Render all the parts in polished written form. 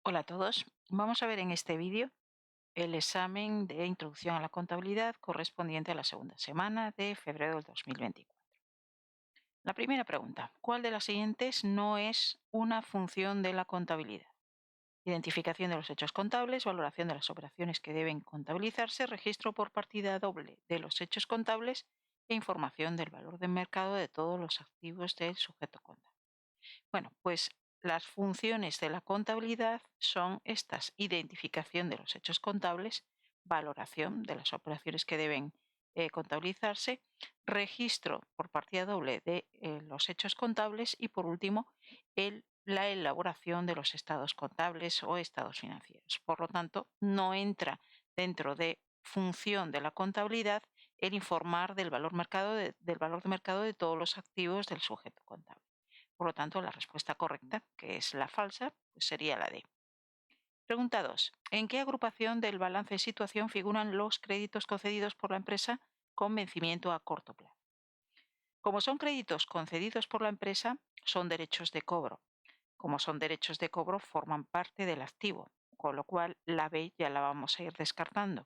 Hola a todos, vamos a ver en este vídeo el examen de introducción a la contabilidad correspondiente a la segunda semana de febrero del 2024. La primera pregunta, ¿cuál de las siguientes no es una función de la contabilidad? Identificación de los hechos contables, valoración de las operaciones que deben contabilizarse, registro por partida doble de los hechos contables e información del valor de mercado de todos los activos del sujeto contable. Bueno, pues las funciones de la contabilidad son estas: identificación de los hechos contables, valoración de las operaciones que deben contabilizarse, registro por partida doble de los hechos contables y, por último, la elaboración de los estados contables o estados financieros. Por lo tanto, no entra dentro de función de la contabilidad el informar del valor de mercado de todos los activos del sujeto contable. Por lo tanto, la respuesta correcta, que es la falsa, pues sería la D. Pregunta 2. ¿En qué agrupación del balance de situación figuran los créditos concedidos por la empresa con vencimiento a corto plazo? Como son créditos concedidos por la empresa, son derechos de cobro. Como son derechos de cobro, forman parte del activo, con lo cual la B ya la vamos a ir descartando.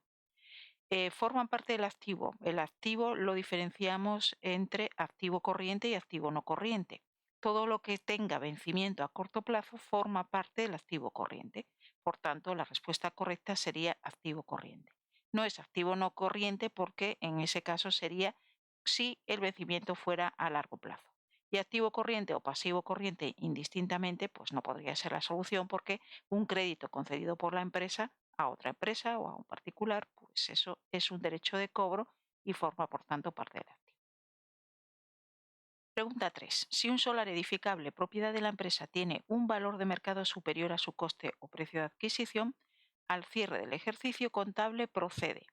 Forman parte del activo. El activo lo diferenciamos entre activo corriente y activo no corriente. Todo lo que tenga vencimiento a corto plazo forma parte del activo corriente. Por tanto, la respuesta correcta sería activo corriente. No es activo no corriente porque en ese caso sería si el vencimiento fuera a largo plazo. Y activo corriente o pasivo corriente indistintamente, pues no podría ser la solución, porque un crédito concedido por la empresa a otra empresa o a un particular, pues eso es un derecho de cobro y forma, por tanto, parte del activo. Pregunta 3. Si un solar edificable propiedad de la empresa tiene un valor de mercado superior a su coste o precio de adquisición, al cierre del ejercicio contable procede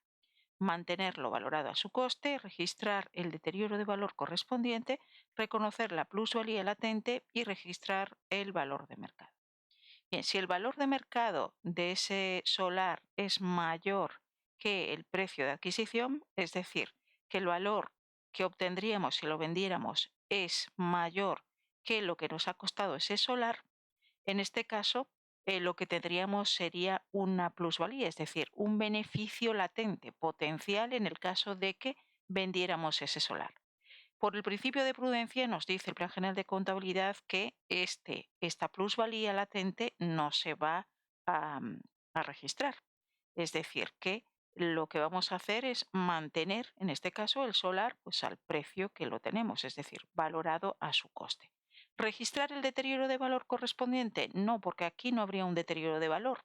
mantenerlo valorado a su coste, registrar el deterioro de valor correspondiente, reconocer la plusvalía latente y registrar el valor de mercado. Bien, si el valor de mercado de ese solar es mayor que el precio de adquisición, es decir, que el valor que obtendríamos si lo vendiéramos es mayor que lo que nos ha costado ese solar, en este caso lo que tendríamos sería una plusvalía, es decir, un beneficio latente potencial en el caso de que vendiéramos ese solar. Por el principio de prudencia nos dice el Plan General de Contabilidad que esta plusvalía latente no se va a registrar. Es decir, que lo que vamos a hacer es mantener, en este caso, el solar pues al precio que lo tenemos, es decir, valorado a su coste. ¿Registrar el deterioro de valor correspondiente? No, porque aquí no habría un deterioro de valor.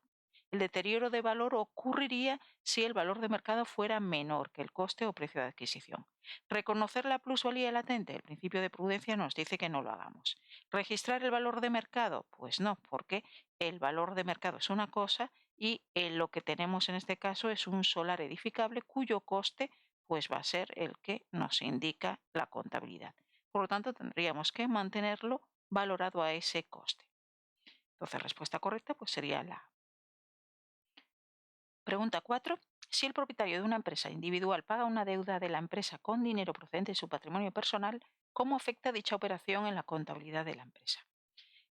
El deterioro de valor ocurriría si el valor de mercado fuera menor que el coste o precio de adquisición. Reconocer la plusvalía latente, el principio de prudencia nos dice que no lo hagamos. ¿Registrar el valor de mercado? Pues no, porque el valor de mercado es una cosa y lo que tenemos en este caso es un solar edificable cuyo coste pues va a ser el que nos indica la contabilidad. Por lo tanto, tendríamos que mantenerlo valorado a ese coste. Entonces, respuesta correcta pues sería la A. Pregunta 4. Si el propietario de una empresa individual paga una deuda de la empresa con dinero procedente de su patrimonio personal, ¿cómo afecta dicha operación en la contabilidad de la empresa?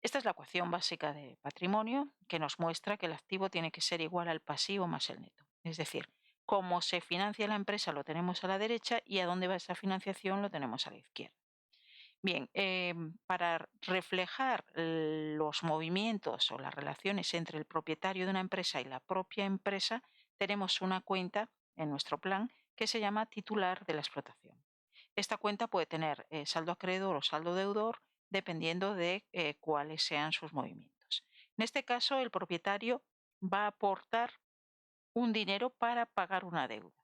Esta es la ecuación básica de patrimonio que nos muestra que el activo tiene que ser igual al pasivo más el neto. Es decir, cómo se financia la empresa lo tenemos a la derecha y a dónde va esa financiación lo tenemos a la izquierda. Bien, para reflejar los movimientos o las relaciones entre el propietario de una empresa y la propia empresa, tenemos una cuenta en nuestro plan que se llama titular de la explotación. Esta cuenta puede tener saldo acreedor o saldo deudor dependiendo de cuáles sean sus movimientos. En este caso, el propietario va a aportar un dinero para pagar una deuda.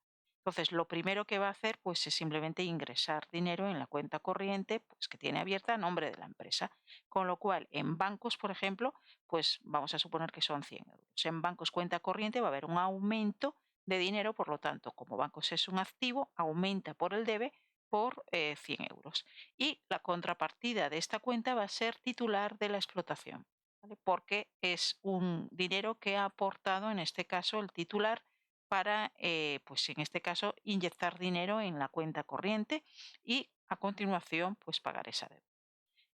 Entonces, lo primero que va a hacer pues, es simplemente ingresar dinero en la cuenta corriente pues, que tiene abierta a nombre de la empresa. Con lo cual, en bancos, por ejemplo, pues vamos a suponer que son 100 euros. En bancos cuenta corriente va a haber un aumento de dinero, por lo tanto, como bancos es un activo, aumenta por el debe por 100 euros. Y la contrapartida de esta cuenta va a ser titular de la explotación, ¿vale? Porque es un dinero que ha aportado, en este caso, el titular para, pues en este caso, inyectar dinero en la cuenta corriente y a continuación, pues pagar esa deuda.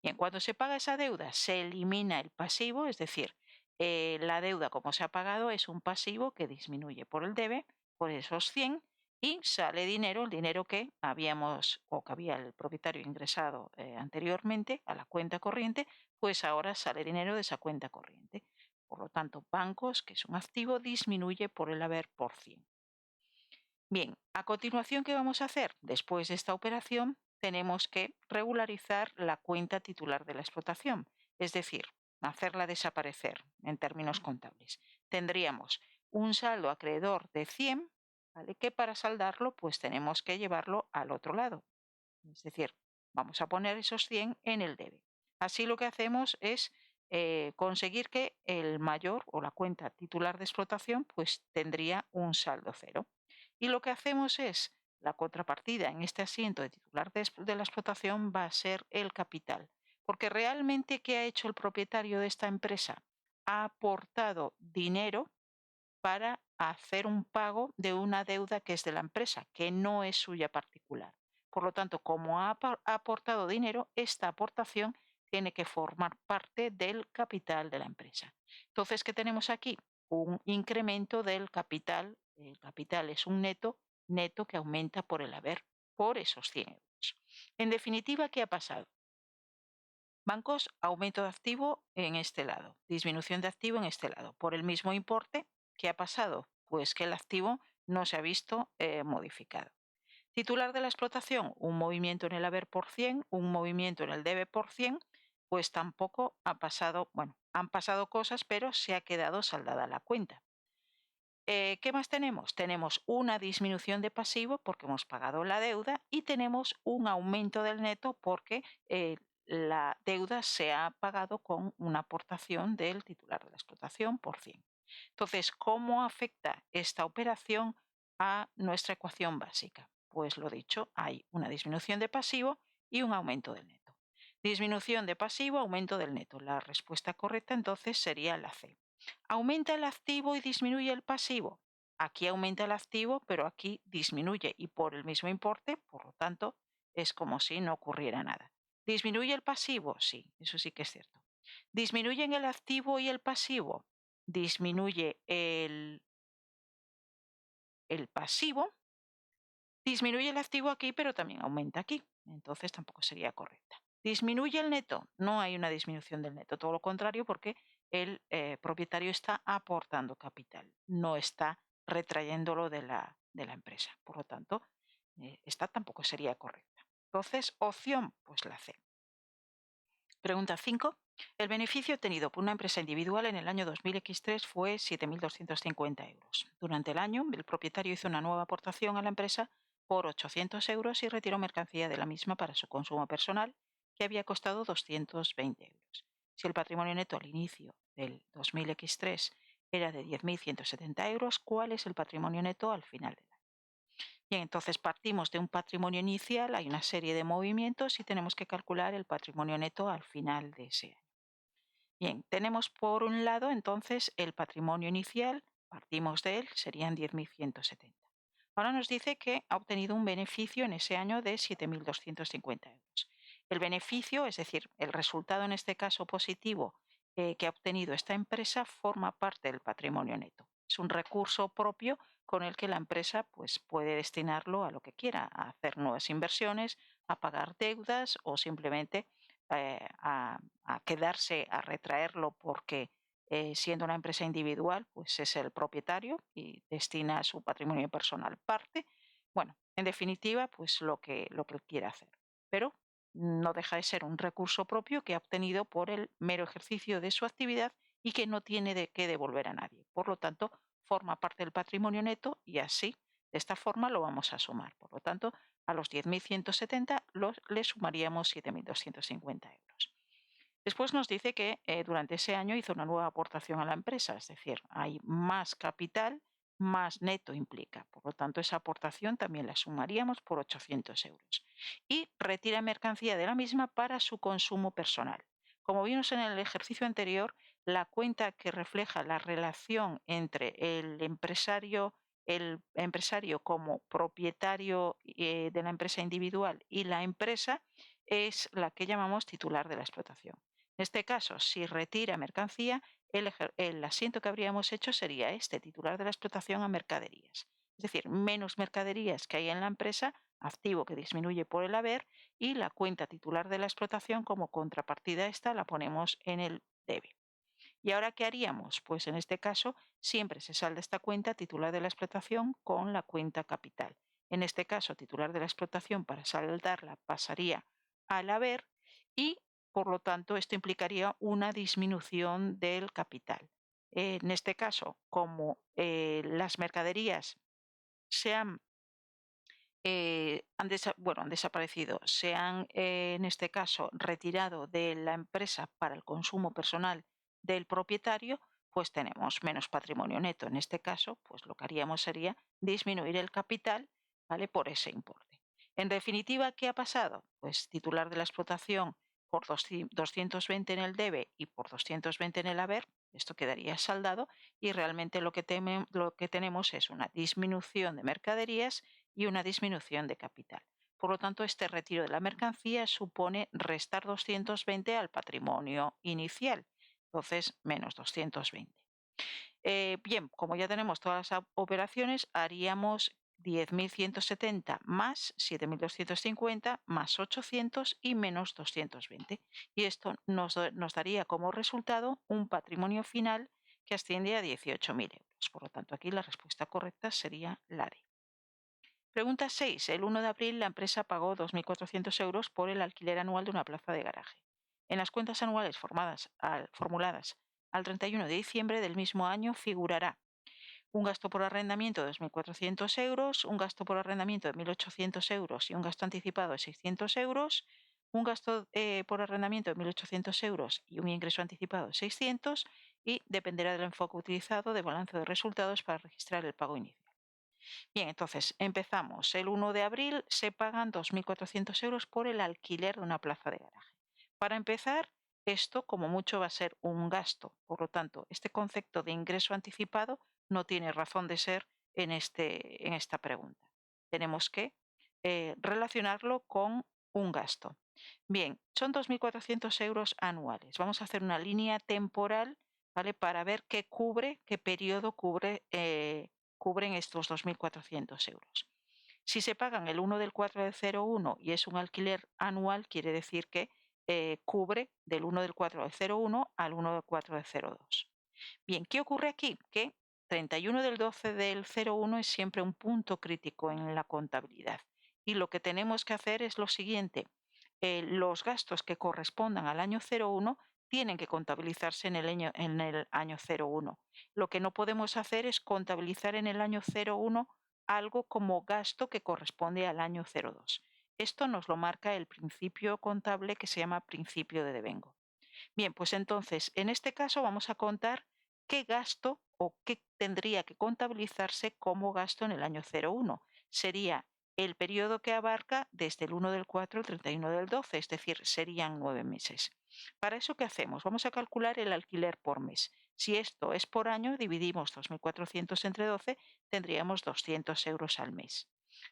Bien, cuando se paga esa deuda, se elimina el pasivo, es decir, La deuda, como se ha pagado, es un pasivo que disminuye por el debe, por esos 100, y sale dinero, el dinero que habíamos o que había el propietario ingresado anteriormente a la cuenta corriente, pues ahora sale dinero de esa cuenta corriente. Por lo tanto, bancos, que es un activo, disminuye por el haber por 100. Bien, a continuación, ¿qué vamos a hacer? Después de esta operación, tenemos que regularizar la cuenta titular de la explotación, es decir, hacerla desaparecer en términos contables. Tendríamos un saldo acreedor de 100, ¿vale? Que para saldarlo, pues tenemos que llevarlo al otro lado. Es decir, vamos a poner esos 100 en el debe. Así lo que hacemos es conseguir que el mayor o la cuenta titular de explotación pues tendría un saldo cero. Y lo que hacemos es, la contrapartida en este asiento de titular de la explotación va a ser el capital. Porque realmente, ¿qué ha hecho el propietario de esta empresa? Ha aportado dinero para hacer un pago de una deuda que es de la empresa, que no es suya particular. Por lo tanto, como ha aportado dinero, esta aportación tiene que formar parte del capital de la empresa. Entonces, ¿qué tenemos aquí? Un incremento del capital. El capital es un neto que aumenta por el haber, por esos 100 euros. En definitiva, ¿qué ha pasado? Bancos, aumento de activo en este lado, disminución de activo en este lado. Por el mismo importe, ¿qué ha pasado? Pues que el activo no se ha visto modificado. Titular de la explotación, un movimiento en el haber por 100, un movimiento en el debe por 100, pues tampoco ha pasado, bueno, han pasado cosas, pero se ha quedado saldada la cuenta. ¿Qué más tenemos? Tenemos una disminución de pasivo porque hemos pagado la deuda y tenemos un aumento del neto porque la deuda se ha pagado con una aportación del titular de la explotación por 100. Entonces, ¿cómo afecta esta operación a nuestra ecuación básica? Pues lo dicho, hay una disminución de pasivo y un aumento del neto. Disminución de pasivo, aumento del neto. La respuesta correcta entonces sería la C. ¿Aumenta el activo y disminuye el pasivo? Aquí aumenta el activo, pero aquí disminuye y por el mismo importe, por lo tanto, es como si no ocurriera nada. ¿Disminuye el pasivo? Sí, eso sí que es cierto. ¿Disminuyen el activo y el pasivo? Disminuye el pasivo, disminuye el activo aquí, pero también aumenta aquí. Entonces tampoco sería correcta. ¿Disminuye el neto? No hay una disminución del neto, todo lo contrario, porque el propietario está aportando capital, no está retrayéndolo de la empresa. Por lo tanto, esta tampoco sería correcta. Entonces, opción, pues la C. Pregunta 5. El beneficio obtenido por una empresa individual en el año 2003 fue 7.250 euros. Durante el año, el propietario hizo una nueva aportación a la empresa por 800 euros y retiró mercancía de la misma para su consumo personal, que había costado 220 euros. Si el patrimonio neto al inicio del 2003 era de 10.170 euros, ¿cuál es el patrimonio neto al final del año? Bien, entonces partimos de un patrimonio inicial, hay una serie de movimientos y tenemos que calcular el patrimonio neto al final de ese año. Bien, tenemos por un lado entonces el patrimonio inicial, partimos de él, serían 10.170. Ahora nos dice que ha obtenido un beneficio en ese año de 7.250 euros. El beneficio, es decir, el resultado en este caso positivo que ha obtenido esta empresa, forma parte del patrimonio neto. Es un recurso propio con el que la empresa pues, puede destinarlo a lo que quiera, a hacer nuevas inversiones, a pagar deudas o simplemente a quedarse, a retraerlo porque siendo una empresa individual, pues es el propietario y destina a su patrimonio personal parte. Bueno, en definitiva, pues lo que él quiere hacer. Pero no deja de ser un recurso propio que ha obtenido por el mero ejercicio de su actividad y que no tiene de qué devolver a nadie. Por lo tanto, forma parte del patrimonio neto y así, de esta forma, lo vamos a sumar. Por lo tanto, a los 10.170 le sumaríamos 7.250 euros. Después nos dice que durante ese año hizo una nueva aportación a la empresa, es decir, hay más capital, más neto implica. Por lo tanto, esa aportación también la sumaríamos por 800 euros. Y retira mercancía de la misma para su consumo personal. Como vimos en el ejercicio anterior, la cuenta que refleja la relación entre el empresario como propietario de la empresa individual y la empresa es la que llamamos titular de la explotación. En este caso, si retira mercancía, el asiento que habríamos hecho sería este, titular de la explotación a mercaderías. Es decir, menos mercaderías que hay en la empresa, activo que disminuye por el haber, y la cuenta titular de la explotación como contrapartida a esta la ponemos en el debe. ¿Y ahora qué haríamos? Pues en este caso siempre se salda esta cuenta titular de la explotación con la cuenta capital. En este caso, titular de la explotación para saldarla pasaría al haber y por lo tanto esto implicaría una disminución del capital. En este caso, como las mercaderías se han han desaparecido, se han, en este caso, retirado de la empresa para el consumo personal del propietario, pues tenemos menos patrimonio neto. En este caso, pues lo que haríamos sería disminuir el capital, ¿vale? Por ese importe. En definitiva, ¿qué ha pasado? Pues titular de la explotación por 220 en el debe y por 220 en el haber, esto quedaría saldado y realmente lo que tenemos es una disminución de mercaderías y una disminución de capital. Por lo tanto, este retiro de la mercancía supone restar 220 al patrimonio inicial, entonces menos 220. Bien, como ya tenemos todas las operaciones, haríamos 10.170 más 7.250 más 800 y menos 220. Y esto nos daría como resultado un patrimonio final que asciende a 18.000 euros. Por lo tanto, aquí la respuesta correcta sería la D. Pregunta 6. El 1 de abril la empresa pagó 2.400 euros por el alquiler anual de una plaza de garaje. En las cuentas anuales formuladas al 31 de diciembre del mismo año figurará un gasto por arrendamiento de 2.400 euros, un gasto por arrendamiento de 1.800 euros y un gasto anticipado de 600 euros, un gasto por arrendamiento de 1.800 euros y un ingreso anticipado de 600 y dependerá del enfoque utilizado de balance de resultados para registrar el pago inicial. Bien, entonces empezamos. El 1 de abril se pagan 2.400 euros por el alquiler de una plaza de garaje. Para empezar, esto como mucho va a ser un gasto. Por lo tanto, este concepto de ingreso anticipado no tiene razón de ser en esta pregunta. Tenemos que relacionarlo con un gasto. Bien, son 2.400 euros anuales. Vamos a hacer una línea temporal, ¿vale? Para ver qué periodo cubren estos 2.400 euros. Si se pagan el 1 del 4 del 01 y es un alquiler anual, quiere decir que cubre del 1 del 4 del 01 al 1 del 4 del 02. Bien, ¿qué ocurre aquí? Que 31 del 12 del 01 es siempre un punto crítico en la contabilidad. Y lo que tenemos que hacer es lo siguiente. Los gastos que correspondan al año 01 tienen que contabilizarse en el año 01. Lo que no podemos hacer es contabilizar en el año 01 algo como gasto que corresponde al año 02. Esto nos lo marca el principio contable que se llama principio de devengo. Bien, pues entonces, en este caso vamos a contar qué gasto o qué tendría que contabilizarse como gasto en el año 01. Sería el periodo que abarca desde el 1 del 4 al 31 del 12, es decir, serían 9 meses. Para eso, ¿qué hacemos? Vamos a calcular el alquiler por mes. Si esto es por año, dividimos 2.400 entre 12, tendríamos 200 euros al mes.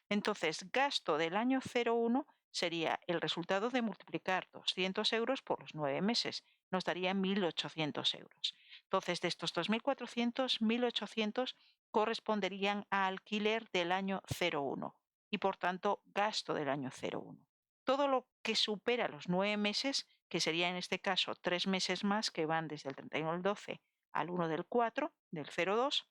Entonces, gasto del año 01 sería el resultado de multiplicar 200 euros por los 9 meses. Nos daría 1.800 euros. Entonces, de estos 2.400, 1.800 corresponderían a alquiler del año 01 y, por tanto, gasto del año 01. Todo lo que supera los 9 meses, que sería en este caso 3 meses más que van desde el 31 del 12 al 1 del 4 del 02,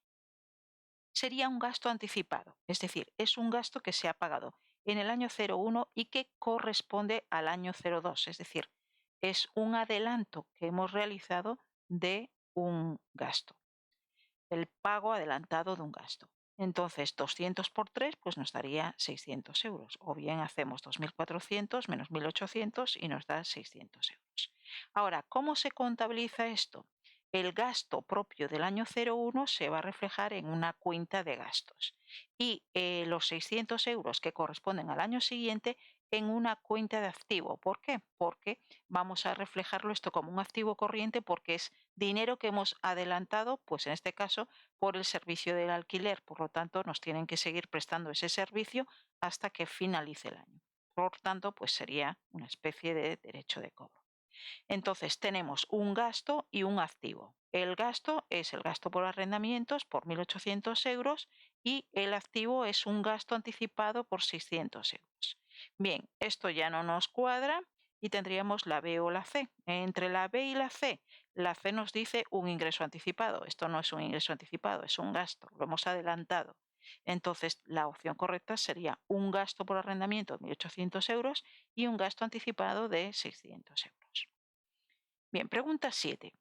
sería un gasto anticipado, es decir, es un gasto que se ha pagado en el año 01 y que corresponde al año 02, es decir, es un adelanto que hemos realizado de un gasto, el pago adelantado de un gasto. Entonces, 200 por 3 pues nos daría 600 euros. O bien hacemos 2.400 menos 1.800 y nos da 600 euros. Ahora, ¿cómo se contabiliza esto? El gasto propio del año 01 se va a reflejar en una cuenta de gastos y los 600 euros que corresponden al año siguiente en una cuenta de activo. ¿Por qué? Porque vamos a reflejarlo esto como un activo corriente porque es dinero que hemos adelantado, pues en este caso, por el servicio del alquiler. Por lo tanto, nos tienen que seguir prestando ese servicio hasta que finalice el año. Por tanto, pues sería una especie de derecho de cobro. Entonces tenemos un gasto y un activo. El gasto es el gasto por arrendamientos por 1.800 euros y el activo es un gasto anticipado por 600 euros. Bien, esto ya no nos cuadra y tendríamos la B o la C. Entre la B y la C nos dice un ingreso anticipado. Esto no es un ingreso anticipado, es un gasto, lo hemos adelantado. Entonces, la opción correcta sería un gasto por arrendamiento de 1.800 euros y un gasto anticipado de 600 euros. Bien, pregunta 7.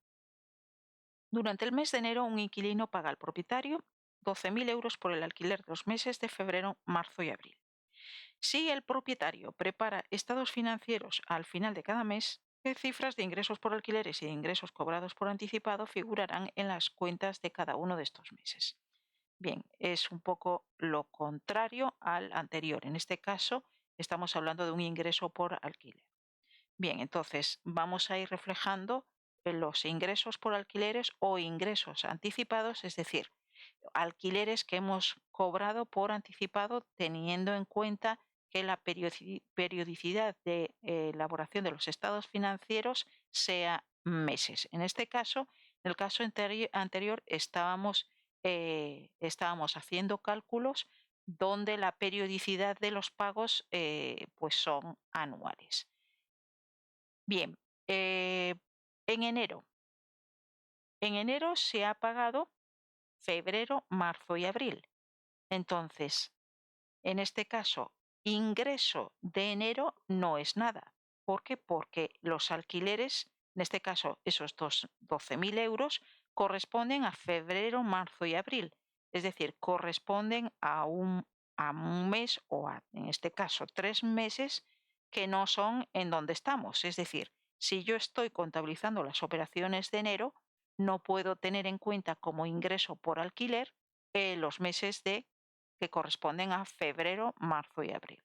Durante el mes de enero, un inquilino paga al propietario 12.000 euros por el alquiler de los meses de febrero, marzo y abril. Si el propietario prepara estados financieros al final de cada mes, ¿qué cifras de ingresos por alquileres y de ingresos cobrados por anticipado figurarán en las cuentas de cada uno de estos meses? Bien, es un poco lo contrario al anterior. En este caso, estamos hablando de un ingreso por alquiler. Bien, entonces vamos a ir reflejando los ingresos por alquileres o ingresos anticipados, es decir, alquileres que hemos cobrado por anticipado teniendo en cuenta que la periodicidad de elaboración de los estados financieros sea meses. En este caso, en el caso anterior estábamos haciendo cálculos donde la periodicidad de los pagos pues son anuales. Bien, en enero. En enero se ha pagado febrero, marzo y abril. Entonces, en este caso, ingreso de enero no es nada. ¿Por qué? Porque los alquileres, en este caso esos 12.000 euros, corresponden a febrero, marzo y abril. Es decir, corresponden a un mes o en este caso 3 meses que no son en donde estamos. Es decir, si yo estoy contabilizando las operaciones de enero, no puedo tener en cuenta como ingreso por alquiler los meses que corresponden a febrero, marzo y abril.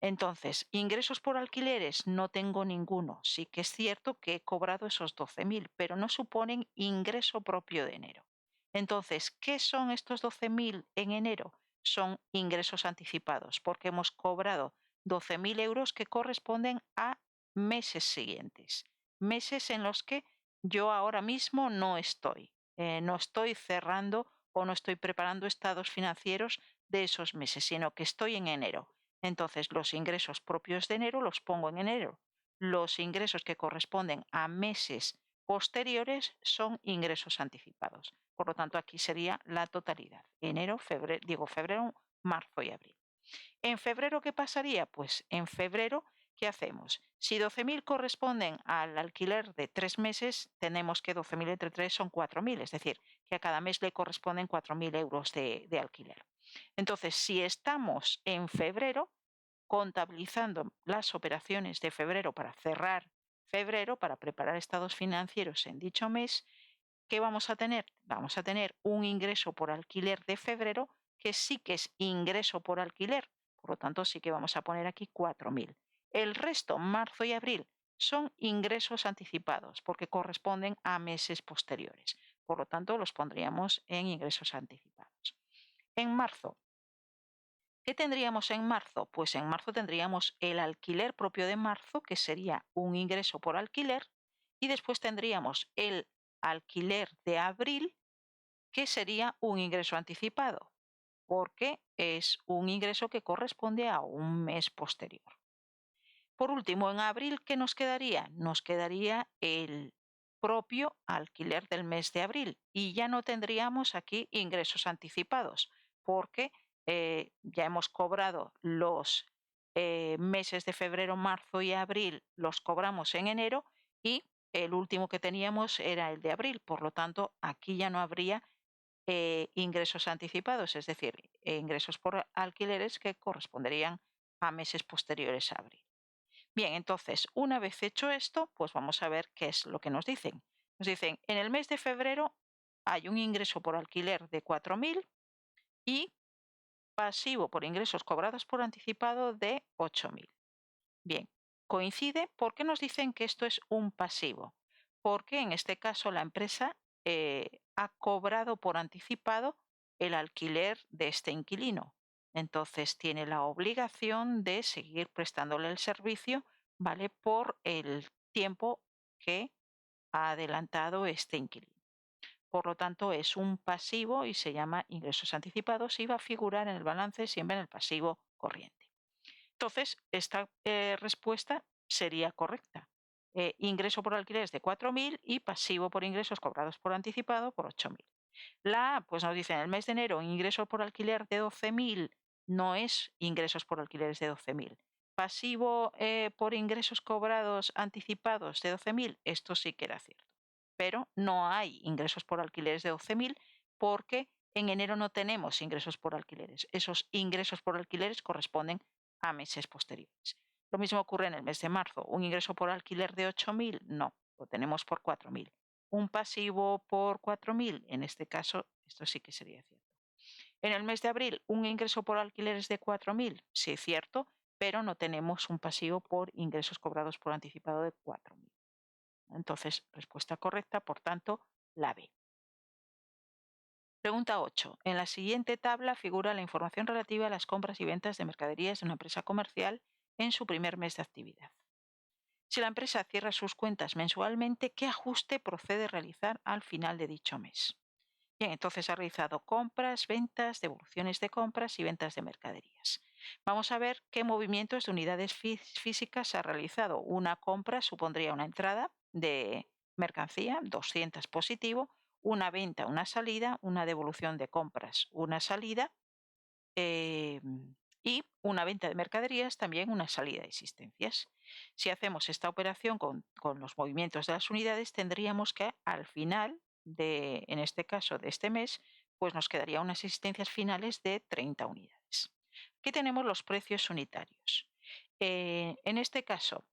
Entonces, ingresos por alquileres no tengo ninguno. Sí que es cierto que he cobrado esos 12.000, pero no suponen ingreso propio de enero. Entonces, ¿qué son estos 12.000 en enero? Son ingresos anticipados, porque hemos cobrado 12.000 euros que corresponden a meses siguientes, meses en los que yo ahora mismo no estoy cerrando o no estoy preparando estados financieros de esos meses, sino que estoy en enero. Entonces, los ingresos propios de enero los pongo en enero. Los ingresos que corresponden a meses posteriores son ingresos anticipados. Por lo tanto, aquí sería la totalidad. Febrero, marzo y abril. En febrero, ¿qué pasaría? Pues en febrero, ¿qué hacemos? Si 12.000 corresponden al alquiler de 3 meses, tenemos que 12.000 entre 3 son 4.000, es decir, que a cada mes le corresponden 4.000 euros de alquiler. Entonces, si estamos en febrero, contabilizando las operaciones de febrero para cerrar febrero, para preparar estados financieros en dicho mes, ¿qué vamos a tener? Vamos a tener un ingreso por alquiler de febrero que sí que es ingreso por alquiler. Por lo tanto, sí que vamos a poner aquí 4.000. El resto, marzo y abril, son ingresos anticipados porque corresponden a meses posteriores. Por lo tanto, los pondríamos en ingresos anticipados. En marzo, ¿qué tendríamos en marzo? Pues en marzo tendríamos el alquiler propio de marzo, que sería un ingreso por alquiler, y después tendríamos el alquiler de abril, que sería un ingreso anticipado, porque es un ingreso que corresponde a un mes posterior. Por último, en abril, ¿qué nos quedaría? Nos quedaría el propio alquiler del mes de abril y ya no tendríamos aquí ingresos anticipados porque ya hemos cobrado los meses de febrero, marzo y abril, los cobramos en enero y el último que teníamos era el de abril. Por lo tanto, aquí ya no habría ingresos anticipados, es decir, ingresos por alquileres que corresponderían a meses posteriores a abril. Bien, entonces, una vez hecho esto, pues vamos a ver qué es lo que nos dicen. Nos dicen, en el mes de febrero hay un ingreso por alquiler de 4.000 y pasivo por ingresos cobrados por anticipado de 8.000. Bien, coincide. ¿Por qué nos dicen que esto es un pasivo? Porque en este caso la empresa ha cobrado por anticipado el alquiler de este inquilino. Entonces tiene la obligación de seguir prestándole el servicio, ¿vale? Por el tiempo que ha adelantado este inquilino. Por lo tanto, es un pasivo y se llama ingresos anticipados y va a figurar en el balance siempre en el pasivo corriente. Entonces, esta respuesta sería correcta. Ingreso por alquileres de 4.000 y pasivo por ingresos cobrados por anticipado por 8.000. La A, pues nos dice en el mes de enero un ingreso por alquiler de 12.000 no es ingresos por alquileres de 12.000. Pasivo por ingresos cobrados anticipados de 12.000, esto sí que era cierto. Pero no hay ingresos por alquileres de 12.000 porque en enero no tenemos ingresos por alquileres. Esos ingresos por alquileres corresponden a meses posteriores. Lo mismo ocurre en el mes de marzo. ¿Un ingreso por alquiler de 8.000? No, lo tenemos por 4.000. ¿Un pasivo por 4.000? En este caso, esto sí que sería cierto. En el mes de abril, ¿un ingreso por alquileres de 4.000? Sí, es cierto, pero no tenemos un pasivo por ingresos cobrados por anticipado de 4.000. Entonces, respuesta correcta, por tanto, la B. Pregunta 8. En la siguiente tabla figura la información relativa a las compras y ventas de mercaderías de una empresa comercial en su primer mes de actividad. Si la empresa cierra sus cuentas mensualmente, ¿qué ajuste procede realizar al final de dicho mes? Bien, entonces ha realizado compras, ventas, devoluciones de compras y ventas de mercaderías. Vamos a ver qué movimientos de unidades físicas ha realizado. Una compra supondría una entrada de mercancía, 200 positivo, una venta, una salida, una devolución de compras, una salida y una venta de mercaderías, también una salida de existencias. Si hacemos esta operación con los movimientos de las unidades, tendríamos que al final en este caso, de este mes, pues nos quedaría unas existencias finales de 30 unidades. Aquí tenemos los precios unitarios. En este caso,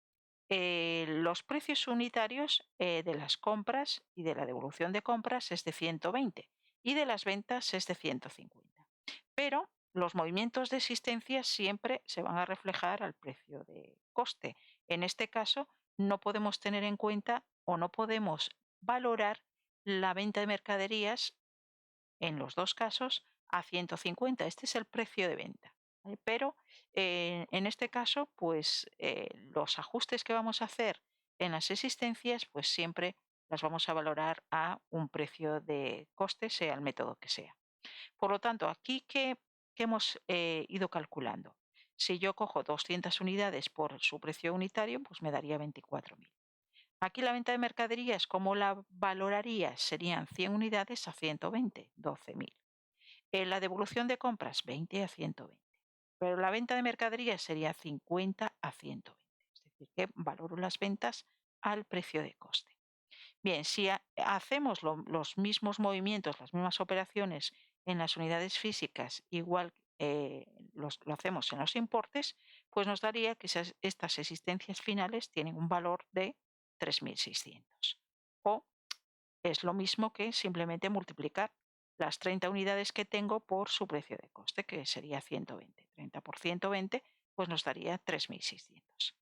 los precios unitarios de las compras y de la devolución de compras es de 120 y de las ventas es de 150. Pero los movimientos de existencia siempre se van a reflejar al precio de coste. En este caso, no podemos tener en cuenta o no podemos valorar la venta de mercaderías en los dos casos a 150. Este es el precio de venta. ¿Vale? Pero en este caso, pues los ajustes que vamos a hacer en las existencias, pues siempre las vamos a valorar a un precio de coste, sea el método que sea. Por lo tanto, aquí que hemos ido calculando. Si yo cojo 200 unidades por su precio unitario, pues me daría 24.000. Aquí la venta de mercaderías, ¿cómo la valoraría? Serían 100 unidades a 120, 12.000. La devolución de compras, 20 a 120. Pero la venta de mercaderías sería 50 a 120. Es decir, que valoro las ventas al precio de coste. Bien, si hacemos los mismos movimientos, las mismas operaciones en las unidades físicas, igual lo hacemos en los importes, pues nos daría que estas existencias finales tienen un valor de 3.600. O es lo mismo que simplemente multiplicar las 30 unidades que tengo por su precio de coste, que sería 120. 30 por 120, pues nos daría 3.600.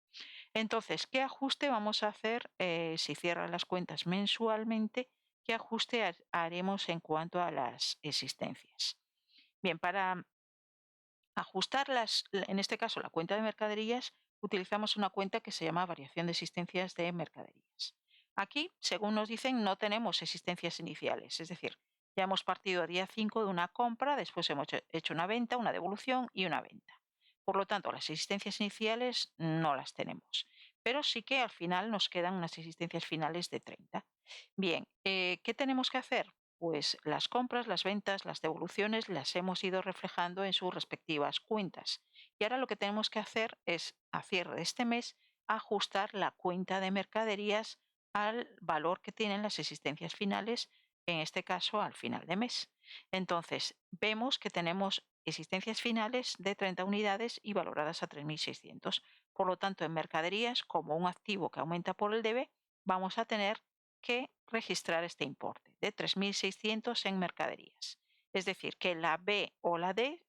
Entonces, ¿qué ajuste vamos a hacer si cierran las cuentas mensualmente? ¿Qué ajuste haremos en cuanto a las existencias? Bien, para ajustarlas, en este caso la cuenta de mercaderías, utilizamos una cuenta que se llama variación de existencias de mercaderías. Aquí, según nos dicen, no tenemos existencias iniciales, es decir, ya hemos partido día 5 de una compra, después hemos hecho una venta, una devolución y una venta. Por lo tanto, las existencias iniciales no las tenemos, pero sí que al final nos quedan unas existencias finales de 30. Bien, ¿qué tenemos que hacer? Pues las compras, las ventas, las devoluciones las hemos ido reflejando en sus respectivas cuentas. Y ahora lo que tenemos que hacer es, a cierre de este mes, ajustar la cuenta de mercaderías al valor que tienen las existencias finales, en este caso al final de mes. Entonces, vemos que tenemos existencias finales de 30 unidades y valoradas a 3.600. Por lo tanto, en mercaderías, como un activo que aumenta por el debe, vamos a tener que registrar este importe de 3.600 en mercaderías. Es decir, que la B o la D,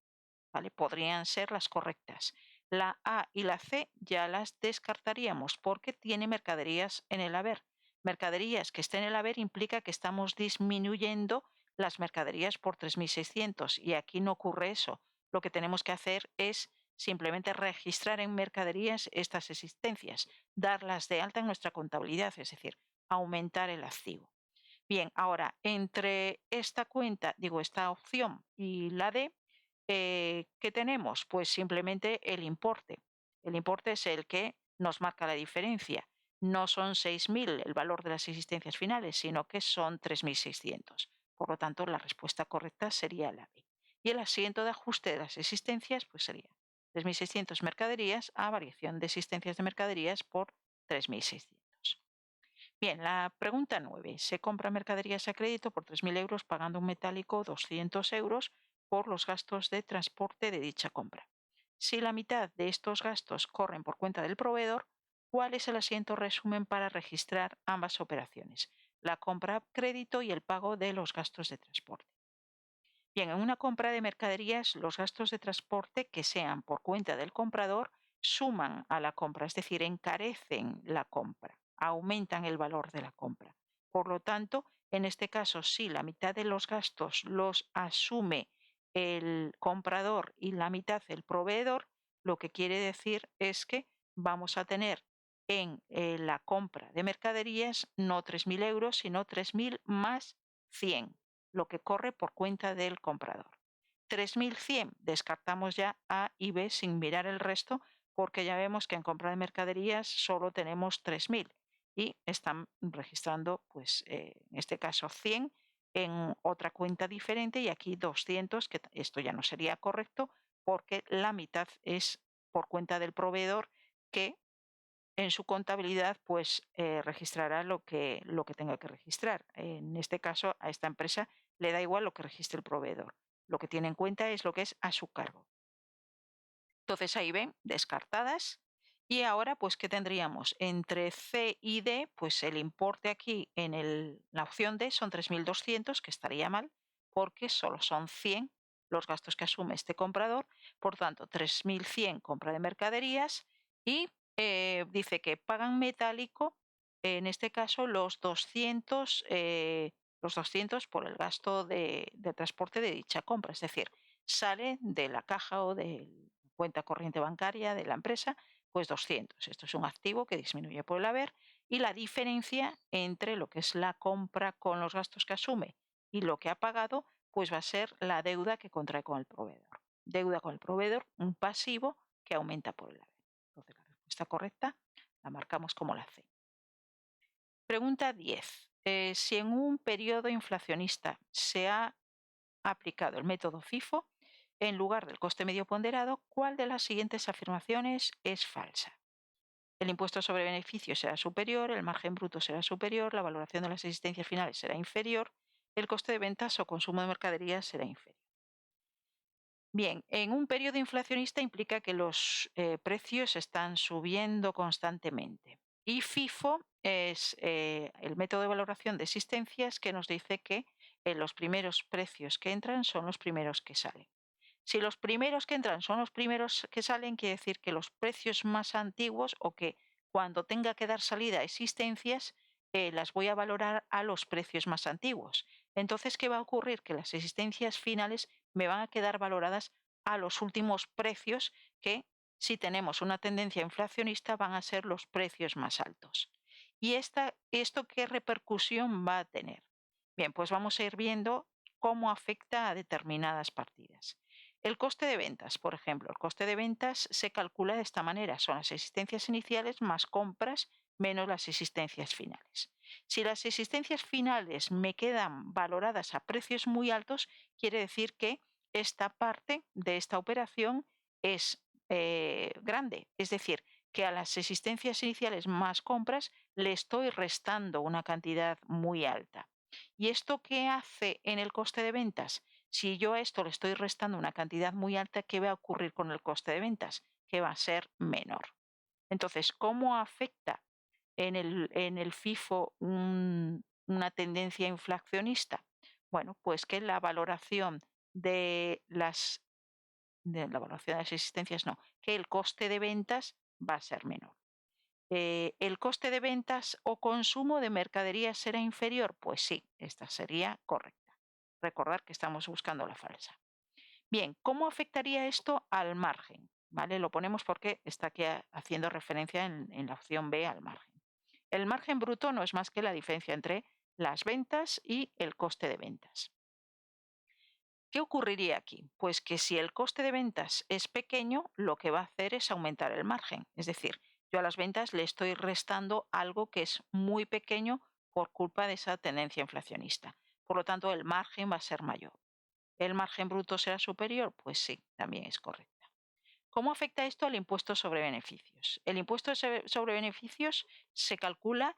¿vale?, podrían ser las correctas. La A y la C ya las descartaríamos porque tiene mercaderías en el haber. Mercaderías que estén en el haber implica que estamos disminuyendo las mercaderías por 3.600 y aquí no ocurre eso. Lo que tenemos que hacer es simplemente registrar en mercaderías estas existencias, darlas de alta en nuestra contabilidad, es decir, aumentar el activo. Bien, ahora, entre esta esta opción y la D, ¿qué tenemos? Pues simplemente el importe. El importe es el que nos marca la diferencia. No son 6.000 el valor de las existencias finales, sino que son 3.600. Por lo tanto, la respuesta correcta sería la B. Y el asiento de ajuste de las existencias pues sería 3.600 mercaderías a variación de existencias de mercaderías por 3.600. Bien, la pregunta 9. Se compra mercaderías a crédito por 3.000 euros pagando un metálico 200 euros por los gastos de transporte de dicha compra. Si la mitad de estos gastos corren por cuenta del proveedor, ¿cuál es el asiento resumen para registrar ambas operaciones? La compra a crédito y el pago de los gastos de transporte. Bien, en una compra de mercaderías, los gastos de transporte que sean por cuenta del comprador suman a la compra, es decir, encarecen la compra, aumentan el valor de la compra. Por lo tanto, en este caso, si la mitad de los gastos los asume el comprador y la mitad el proveedor, lo que quiere decir es que vamos a tener en la compra de mercaderías no 3.000 euros, sino 3.000 más 100, lo que corre por cuenta del comprador. 3.100 descartamos ya A y B sin mirar el resto, porque ya vemos que en compra de mercaderías solo tenemos 3.000 y están registrando, pues en este caso 100 en otra cuenta diferente y aquí 200, que esto ya no sería correcto porque la mitad es por cuenta del proveedor, que en su contabilidad pues registrará lo que tenga que registrar. En este caso, a esta empresa le da igual lo que registre el proveedor. Lo que tiene en cuenta es lo que es a su cargo. Entonces ahí ven, descartadas. Y ahora, pues, ¿qué tendríamos? Entre C y D, pues el importe aquí en la opción D son 3.200, que estaría mal, porque solo son 100 los gastos que asume este comprador. Por tanto, 3.100 compra de mercaderías y dice que pagan metálico, en este caso los 200 por el gasto de transporte de dicha compra. Es decir, sale de la caja o de cuenta corriente bancaria de la empresa, pues 200. Esto es un activo que disminuye por el haber y la diferencia entre lo que es la compra con los gastos que asume y lo que ha pagado, pues va a ser la deuda que contrae con el proveedor. Deuda con el proveedor, un pasivo que aumenta por el haber. Entonces la respuesta correcta la marcamos como la C. Pregunta 10. Si en un periodo inflacionista se ha aplicado el método FIFO, en lugar del coste medio ponderado, ¿cuál de las siguientes afirmaciones es falsa? El impuesto sobre beneficios será superior, el margen bruto será superior, la valoración de las existencias finales será inferior, el coste de ventas o consumo de mercaderías será inferior. Bien, en un periodo inflacionista implica que los precios están subiendo constantemente. Y FIFO es el método de valoración de existencias que nos dice que los primeros precios que entran son los primeros que salen. Si los primeros que entran son los primeros que salen, quiere decir que los precios más antiguos o que cuando tenga que dar salida a existencias, las voy a valorar a los precios más antiguos. Entonces, ¿qué va a ocurrir? Que las existencias finales me van a quedar valoradas a los últimos precios que, si tenemos una tendencia inflacionista, van a ser los precios más altos. ¿Y esto qué repercusión va a tener? Bien, pues vamos a ir viendo cómo afecta a determinadas partidas. El coste de ventas, por ejemplo, el coste de ventas se calcula de esta manera: son las existencias iniciales más compras menos las existencias finales. Si las existencias finales me quedan valoradas a precios muy altos, quiere decir que esta parte de esta operación es grande, es decir, que a las existencias iniciales más compras le estoy restando una cantidad muy alta. ¿Y esto qué hace en el coste de ventas? Si yo a esto le estoy restando una cantidad muy alta, ¿qué va a ocurrir con el coste de ventas? Que va a ser menor. Entonces, ¿cómo afecta en el FIFO una tendencia inflacionista? Bueno, pues que la valoración de las existencias no, que el coste de ventas va a ser menor. ¿El coste de ventas o consumo de mercaderías será inferior? Pues sí, esta sería correcta. Recordar que estamos buscando la falsa. Bien, ¿cómo afectaría esto al margen? ¿vale? Lo ponemos porque está aquí haciendo referencia en la opción B al margen. El margen bruto no es más que la diferencia entre las ventas y el coste de ventas. ¿Qué ocurriría aquí? Pues que si el coste de ventas es pequeño, lo que va a hacer es aumentar el margen. Es decir, yo a las ventas le estoy restando algo que es muy pequeño por culpa de esa tendencia inflacionista. Por lo tanto, el margen va a ser mayor. ¿El margen bruto será superior? Pues sí, también es correcto. ¿Cómo afecta esto al impuesto sobre beneficios? El impuesto sobre beneficios se calcula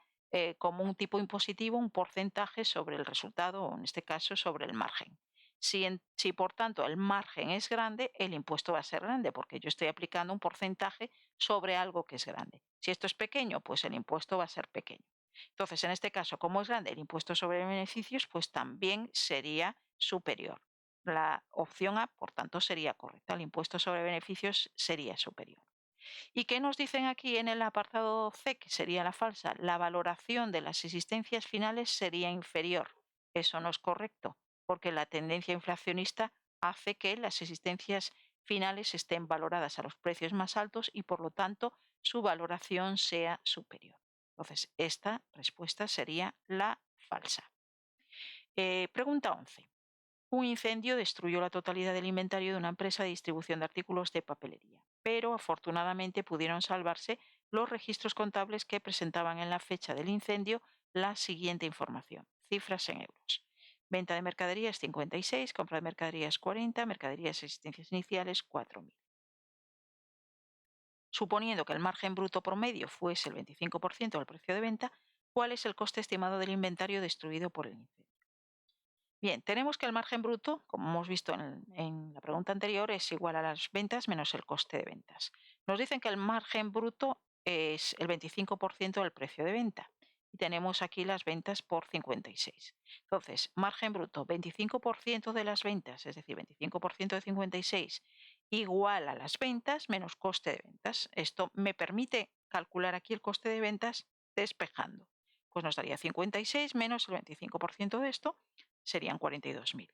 como un tipo impositivo, un porcentaje sobre el resultado, o en este caso sobre el margen. Si por tanto el margen es grande, el impuesto va a ser grande porque yo estoy aplicando un porcentaje sobre algo que es grande. Si esto es pequeño, pues el impuesto va a ser pequeño. Entonces, en este caso, como es grande el impuesto sobre beneficios, pues también sería superior. La opción A, por tanto, sería correcta. El impuesto sobre beneficios sería superior. ¿Y qué nos dicen aquí en el apartado C, que sería la falsa? La valoración de las existencias finales sería inferior. Eso no es correcto, porque la tendencia inflacionista hace que las existencias finales estén valoradas a los precios más altos y, por lo tanto, su valoración sea superior. Entonces, esta respuesta sería la falsa. Pregunta 11. Un incendio destruyó la totalidad del inventario de una empresa de distribución de artículos de papelería, pero afortunadamente pudieron salvarse los registros contables que presentaban en la fecha del incendio la siguiente información: cifras en euros. Venta de mercaderías 56, compra de mercaderías 40, mercaderías existencias iniciales 4.000. Suponiendo que el margen bruto promedio fuese el 25% del precio de venta, ¿cuál es el coste estimado del inventario destruido por el incendio? Bien, tenemos que el margen bruto, como hemos visto en la pregunta anterior, es igual a las ventas menos el coste de ventas. Nos dicen que el margen bruto es el 25% del precio de venta y tenemos aquí las ventas por 56. Entonces, margen bruto, 25% de las ventas, es decir, 25% de 56 igual a las ventas menos coste de ventas. Esto me permite calcular aquí el coste de ventas despejando. Pues nos daría 56 menos el 25% de esto, serían 42.000.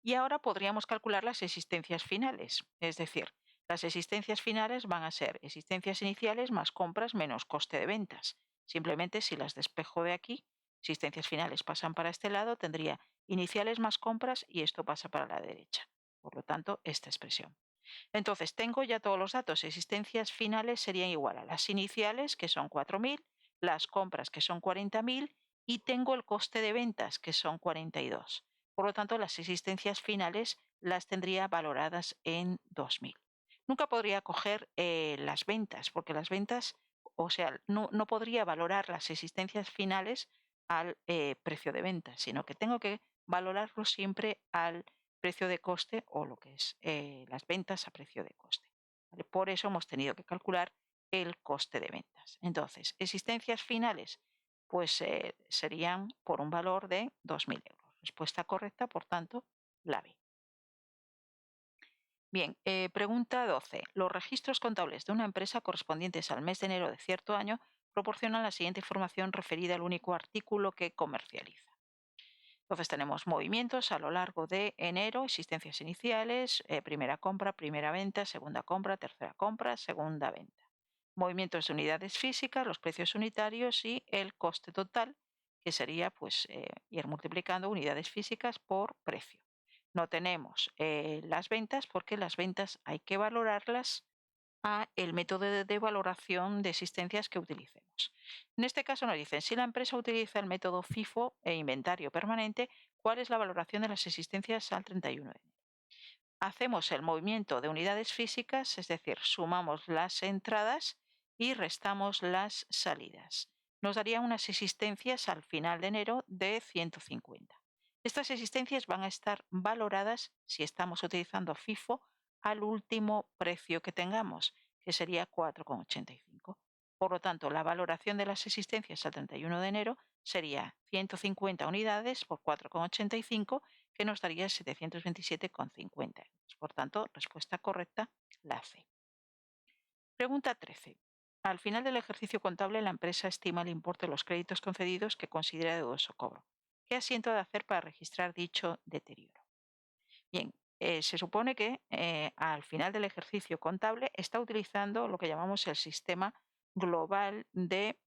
Y ahora podríamos calcular las existencias finales, es decir, las existencias finales van a ser existencias iniciales más compras menos coste de ventas. Simplemente si las despejo de aquí, existencias finales pasan para este lado, tendría iniciales más compras y esto pasa para la derecha. Por lo tanto, esta expresión. Entonces, tengo ya todos los datos. Existencias finales serían igual a las iniciales, que son 4.000, las compras, que son 40.000, y tengo el coste de ventas, que son 42. Por lo tanto, las existencias finales las tendría valoradas en 2.000. Nunca podría coger las ventas, porque las ventas, o sea, no podría valorar las existencias finales al precio de venta, sino que tengo que valorarlo siempre al precio de coste, o lo que es las ventas a precio de coste. ¿Vale? Por eso hemos tenido que calcular el coste de ventas. Entonces, existencias finales, pues serían por un valor de 2.000 euros. Respuesta correcta, por tanto, la B. Bien, pregunta 12. Los registros contables de una empresa correspondientes al mes de enero de cierto año proporcionan la siguiente información referida al único artículo que comercializa. Entonces tenemos movimientos a lo largo de enero, existencias iniciales, primera compra, primera venta, segunda compra, tercera compra, segunda venta. Movimientos de unidades físicas, los precios unitarios y el coste total, que sería pues ir multiplicando unidades físicas por precio. No tenemos las ventas porque las ventas hay que valorarlas a el método de valoración de existencias que utilicemos. En este caso nos dicen, si la empresa utiliza el método FIFO e inventario permanente, ¿cuál es la valoración de las existencias al 31 de enero? Hacemos el movimiento de unidades físicas, es decir, sumamos las entradas y restamos las salidas. Nos daría unas existencias al final de enero de 150. Estas existencias van a estar valoradas, si estamos utilizando FIFO, al último precio que tengamos, que sería 4,85. Por lo tanto, la valoración de las existencias al 31 de enero sería 150 unidades por 4,85, que nos daría 727,50 euros. Por tanto, respuesta correcta, la C. Pregunta 13. Al final del ejercicio contable, la empresa estima el importe de los créditos concedidos que considera de dudoso cobro. ¿Qué asiento ha de hacer para registrar dicho deterioro? Bien, se supone que al final del ejercicio contable está utilizando lo que llamamos el sistema global de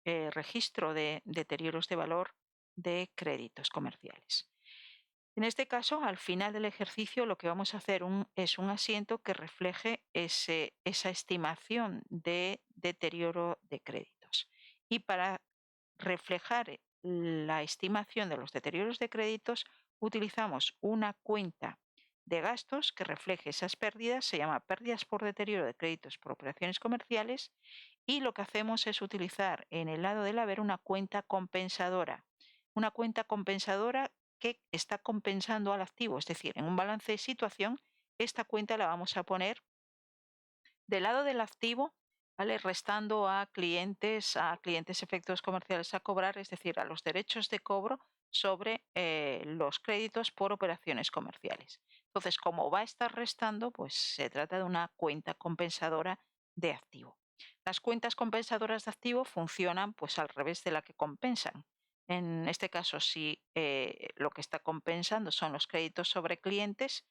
registro de deterioros de valor de créditos comerciales. En este caso, al final del ejercicio, lo que vamos a hacer es un asiento que refleje esa estimación de deterioro de créditos. Y para reflejar la estimación de los deterioros de créditos, utilizamos una cuenta de gastos que refleje esas pérdidas, se llama pérdidas por deterioro de créditos por operaciones comerciales, y lo que hacemos es utilizar en el lado del haber una cuenta compensadora. Una cuenta compensadora que está compensando al activo, es decir, en un balance de situación, esta cuenta la vamos a poner del lado del activo, ¿vale? Restando a clientes efectos comerciales a cobrar, es decir, a los derechos de cobro sobre los créditos por operaciones comerciales. Entonces, como va a estar restando, pues se trata de una cuenta compensadora de activo. Las cuentas compensadoras de activo funcionan pues al revés de la que compensan. En este caso, si lo que está compensando son los créditos sobre clientes,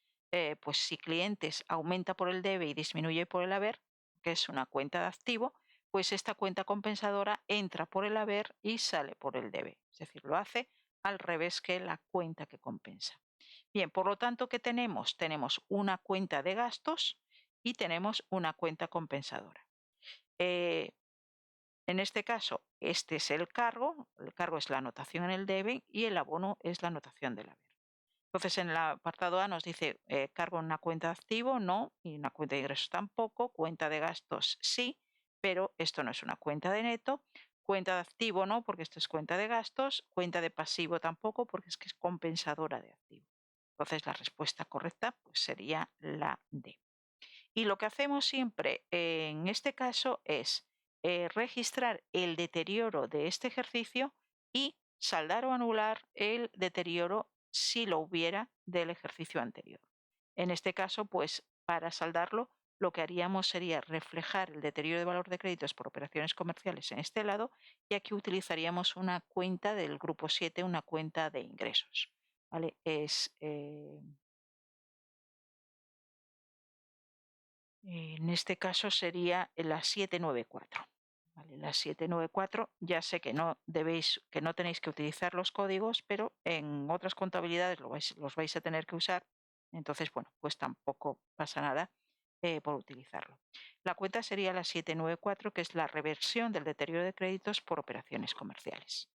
pues si clientes aumenta por el debe y disminuye por el haber, que es una cuenta de activo, pues esta cuenta compensadora entra por el haber y sale por el debe. Es decir, lo hace al revés que la cuenta que compensa. Bien, por lo tanto, ¿qué tenemos? Tenemos una cuenta de gastos y tenemos una cuenta compensadora. En este caso, este es el cargo es la anotación en el debe y el abono es la anotación del haber. Entonces, en el apartado A nos dice cargo en una cuenta de activo, no, y una cuenta de ingresos tampoco, cuenta de gastos sí, pero esto no es una cuenta de neto, cuenta de activo no, porque esto es cuenta de gastos, cuenta de pasivo tampoco, porque es que es compensadora de activo. Entonces, la respuesta correcta pues, sería la D. Y lo que hacemos siempre en este caso es registrar el deterioro de este ejercicio y saldar o anular el deterioro si lo hubiera del ejercicio anterior. En este caso, pues para saldarlo, lo que haríamos sería reflejar el deterioro de valor de créditos por operaciones comerciales en este lado y aquí utilizaríamos una cuenta del grupo 7, una cuenta de ingresos. ¿Vale? En este caso sería la 794. ¿Vale? La 794, ya sé que no tenéis que utilizar los códigos, pero en otras contabilidades los vais a tener que usar. Entonces, bueno, pues tampoco pasa nada por utilizarlo. La cuenta sería la 794, que es la reversión del deterioro de créditos por operaciones comerciales.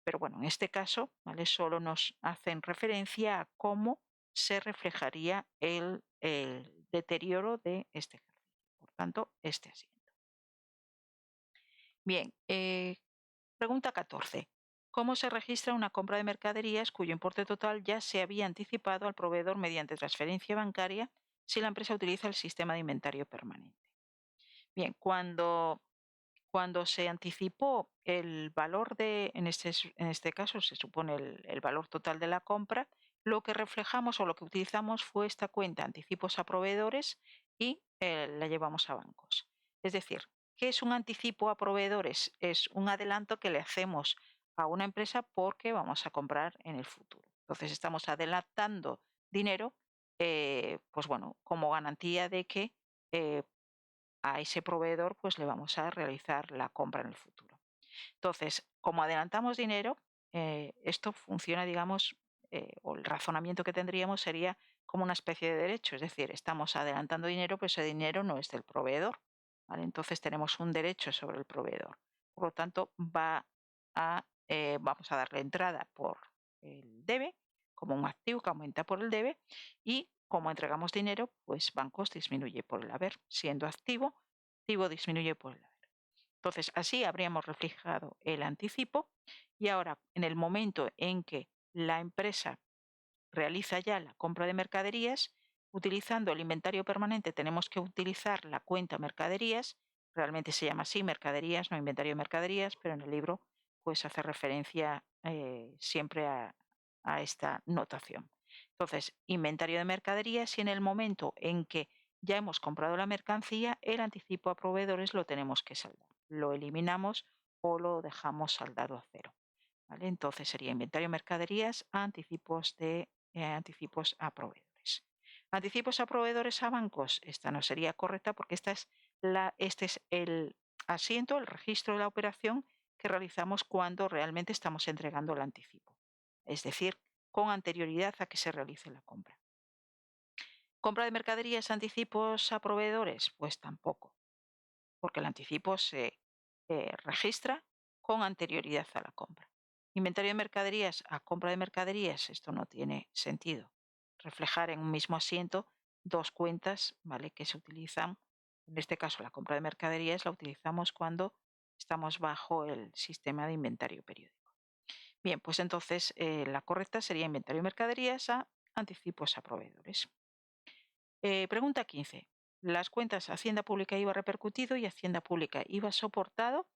Pero bueno, en este caso, ¿vale? Solo nos hacen referencia a cómo se reflejaría el deterioro de este ejercicio. Por tanto, este asiento. Bien, pregunta 14. ¿Cómo se registra una compra de mercaderías cuyo importe total ya se había anticipado al proveedor mediante transferencia bancaria si la empresa utiliza el sistema de inventario permanente? Bien, cuando se anticipó el valor en este caso se supone el valor total de la compra, lo que reflejamos o lo que utilizamos fue esta cuenta anticipos a proveedores y la llevamos a bancos. Es decir, ¿qué es un anticipo a proveedores? Es un adelanto que le hacemos a una empresa porque vamos a comprar en el futuro. Entonces estamos adelantando dinero, pues bueno, como garantía de que a ese proveedor pues le vamos a realizar la compra en el futuro. Entonces, como adelantamos dinero, esto funciona, digamos, o el razonamiento que tendríamos sería como una especie de derecho, es decir, estamos adelantando dinero, pero ese dinero no es del proveedor. ¿Vale? Entonces tenemos un derecho sobre el proveedor. Por lo tanto, vamos a darle entrada por el debe, como un activo que aumenta por el debe, y como entregamos dinero, pues bancos disminuye por el haber. Siendo activo, activo disminuye por el haber. Entonces, así habríamos reflejado el anticipo y ahora, en el momento en que la empresa realiza ya la compra de mercaderías, utilizando el inventario permanente tenemos que utilizar la cuenta mercaderías, realmente se llama así mercaderías, no inventario de mercaderías, pero en el libro pues hace referencia siempre a esta notación. Entonces, inventario de mercaderías y en el momento en que ya hemos comprado la mercancía, el anticipo a proveedores lo tenemos que saldar. Lo eliminamos o lo dejamos saldado a cero. ¿Vale? Entonces sería inventario de mercaderías a anticipos a proveedores. Anticipos a proveedores a bancos, esta no sería correcta porque este es el asiento, el registro de la operación que realizamos cuando realmente estamos entregando el anticipo, es decir, con anterioridad a que se realice la compra. ¿Compra de mercaderías anticipos a proveedores? Pues tampoco, porque el anticipo se registra con anterioridad a la compra. Inventario de mercaderías a compra de mercaderías, esto no tiene sentido. Reflejar en un mismo asiento dos cuentas, ¿vale?, que se utilizan. En este caso, la compra de mercaderías la utilizamos cuando estamos bajo el sistema de inventario periódico. Bien, pues entonces la correcta sería inventario de mercaderías a anticipos a proveedores. Pregunta 15. Las cuentas Hacienda Pública IVA repercutido y Hacienda Pública IVA soportado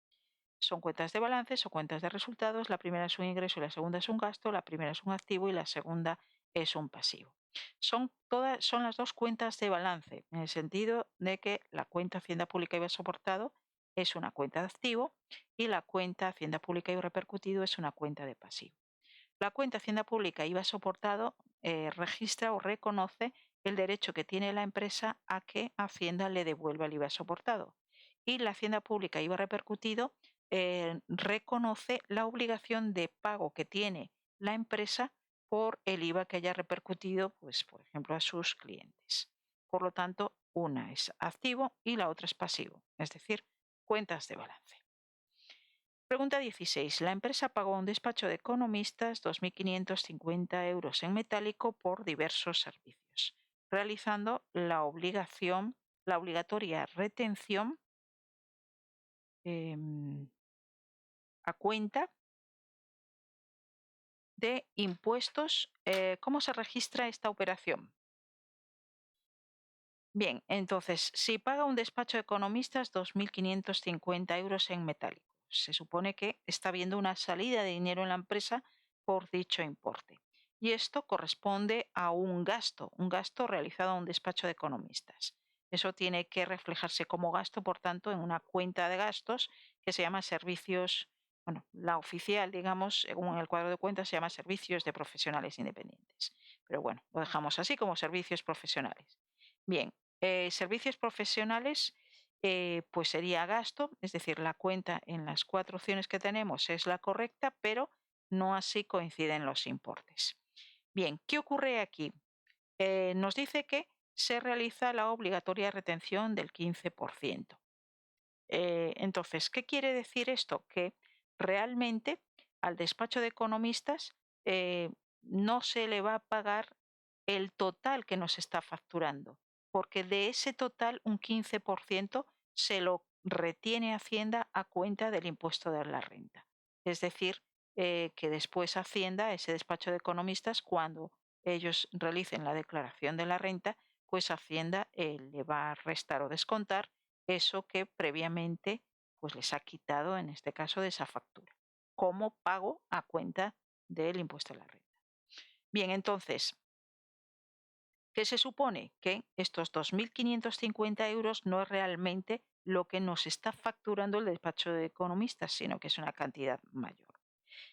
son cuentas de balances o cuentas de resultados. La primera es un ingreso y la segunda es un gasto. La primera es un activo y la segunda es un pasivo. Son las dos cuentas de balance, en el sentido de que la cuenta Hacienda Pública IVA soportado es una cuenta de activo y la cuenta Hacienda Pública IVA repercutido es una cuenta de pasivo. La cuenta Hacienda Pública IVA soportado registra o reconoce el derecho que tiene la empresa a que Hacienda le devuelva el IVA soportado. Y la Hacienda Pública IVA repercutido reconoce la obligación de pago que tiene la empresa por el IVA que haya repercutido, pues, por ejemplo, a sus clientes. Por lo tanto, una es activo y la otra es pasivo, es decir, cuentas de balance. Pregunta 16. La empresa pagó a un despacho de economistas 2.550 euros en metálico por diversos servicios, realizando la obligatoria retención a cuenta de impuestos. ¿Cómo se registra esta operación? Bien, entonces, si paga un despacho de economistas 2.550 euros en metálico, se supone que está habiendo una salida de dinero en la empresa por dicho importe. Y esto corresponde a un gasto realizado a un despacho de economistas. Eso tiene que reflejarse como gasto, por tanto, en una cuenta de gastos que se llama servicios, bueno, la oficial, digamos, según el cuadro de cuentas, se llama servicios de profesionales independientes. Pero bueno, lo dejamos así como servicios profesionales. Bien, servicios profesionales, pues sería gasto, es decir, la cuenta en las 4 opciones que tenemos es la correcta, pero no así coinciden los importes. Bien, ¿qué ocurre aquí? Nos dice que se realiza la obligatoria retención del 15%. Entonces, ¿qué quiere decir esto? Que realmente al despacho de economistas no se le va a pagar el total que nos está facturando, porque de ese total un 15% se lo retiene Hacienda a cuenta del impuesto de la renta. Es decir, que después Hacienda, ese despacho de economistas, cuando ellos realicen la declaración de la renta, pues Hacienda le va a restar o descontar eso que previamente pues les ha quitado, en este caso, de esa factura, como pago a cuenta del impuesto a la renta. Bien, entonces, ¿qué se supone? Que estos 2.550 euros no es realmente lo que nos está facturando el despacho de economistas, sino que es una cantidad mayor.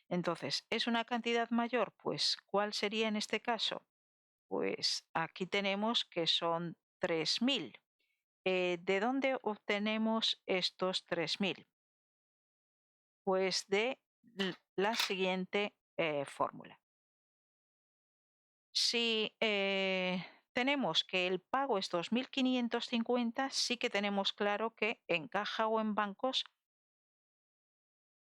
Entonces, ¿es una cantidad mayor? Pues, ¿cuál sería en este caso? Pues aquí tenemos que son 3.000. ¿De dónde obtenemos estos 3.000? Pues de la siguiente fórmula. Si tenemos que el pago es 2.550, sí que tenemos claro que en caja o en bancos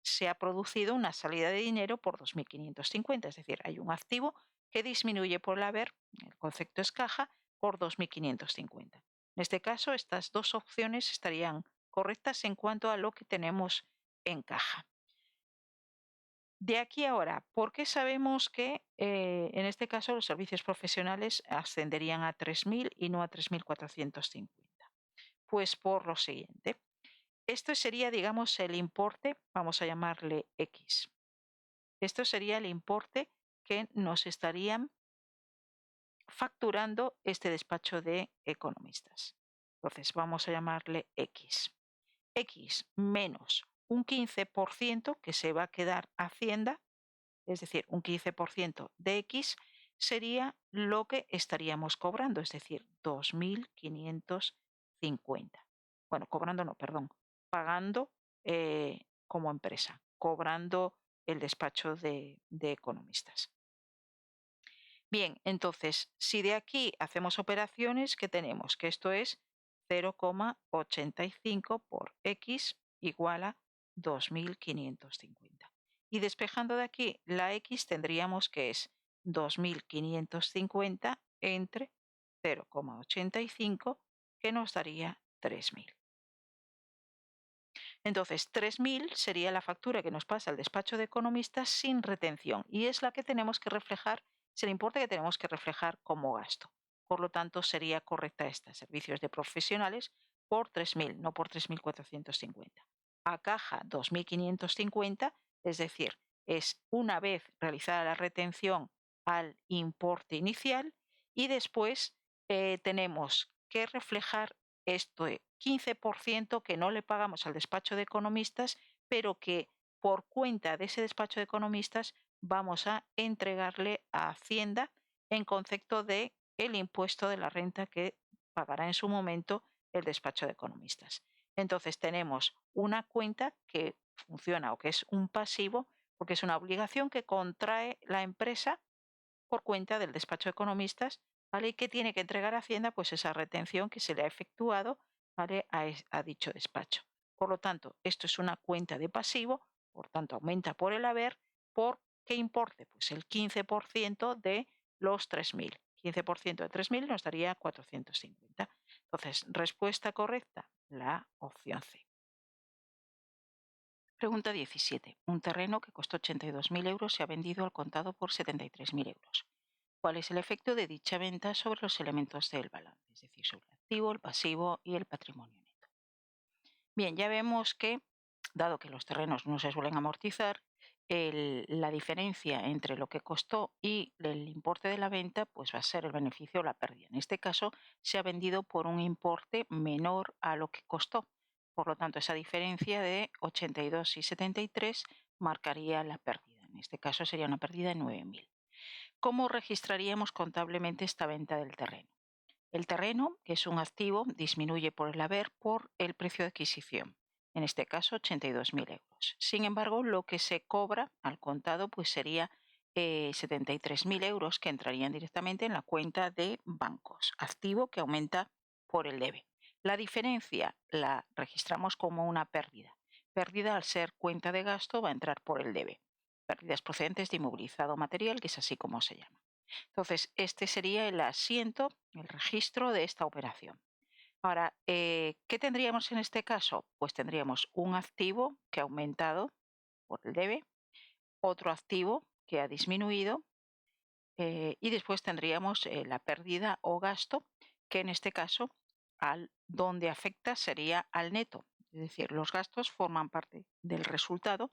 se ha producido una salida de dinero por 2.550, es decir, hay un activo que disminuye por el haber, el concepto es caja, por 2.550. En este caso, estas dos opciones estarían correctas en cuanto a lo que tenemos en caja. De aquí ahora, ¿por qué sabemos que en este caso los servicios profesionales ascenderían a 3.000 y no a 3.450? Pues por lo siguiente. Esto sería, digamos, el importe, vamos a llamarle X. Esto sería el importe que nos estarían facturando este despacho de economistas. Entonces, vamos a llamarle X. X menos un 15% que se va a quedar Hacienda, es decir, un 15% de X, sería lo que estaríamos cobrando, es decir, 2.550. Bueno, cobrando no, perdón, pagando como empresa, cobrando el despacho de economistas. Bien, entonces, si de aquí hacemos operaciones, ¿qué tenemos? Que esto es 0,85 por X igual a 2.550. Y despejando de aquí la X tendríamos que es 2.550 entre 0,85 que nos daría 3.000. Entonces, 3.000 sería la factura que nos pasa el despacho de economistas sin retención y es la que tenemos que reflejar, es el importe que tenemos que reflejar como gasto. Por lo tanto, sería correcta esta, servicios de profesionales, por 3.000, no por 3.450. A caja 2.550, es decir, es una vez realizada la retención al importe inicial y después tenemos que reflejar esto 15% que no le pagamos al despacho de economistas, pero que por cuenta de ese despacho de economistas vamos a entregarle a Hacienda en concepto de el impuesto de la renta que pagará en su momento el despacho de economistas. Entonces tenemos una cuenta que funciona o que es un pasivo porque es una obligación que contrae la empresa por cuenta del despacho de economistas, ¿vale? Y que tiene que entregar a Hacienda pues esa retención que se le ha efectuado, ¿vale? a dicho despacho. Por lo tanto, esto es una cuenta de pasivo, por tanto aumenta por el haber, ¿por qué importe? Pues el 15% de los 3.000. 15% de 3.000 nos daría 450. Entonces, respuesta correcta, la opción C. Pregunta 17. Un terreno que costó 82.000 euros se ha vendido al contado por 73.000 euros. ¿Cuál es el efecto de dicha venta sobre los elementos del balance? Es decir, sobre el activo, el pasivo y el patrimonio neto. Bien, ya vemos que, dado que los terrenos no se suelen amortizar, la diferencia entre lo que costó y el importe de la venta pues va a ser el beneficio o la pérdida. En este caso se ha vendido por un importe menor a lo que costó. Por lo tanto, esa diferencia de 82 y 73 marcaría la pérdida. En este caso sería una pérdida de 9.000. ¿Cómo registraríamos contablemente esta venta del terreno? El terreno, que es un activo, disminuye por el haber por el precio de adquisición, en este caso 82.000 euros. Sin embargo, lo que se cobra al contado pues sería 73.000 euros que entrarían directamente en la cuenta de bancos, activo que aumenta por el debe. La diferencia la registramos como una pérdida. Pérdida al ser cuenta de gasto va a entrar por el debe. Pérdidas procedentes de inmovilizado material, que es así como se llama. Entonces, este sería el asiento, el registro de esta operación. Ahora, ¿qué tendríamos en este caso? Pues tendríamos un activo que ha aumentado por el debe, otro activo que ha disminuido y después tendríamos la pérdida o gasto, que en este caso donde afecta sería al neto. Es decir, los gastos forman parte del resultado.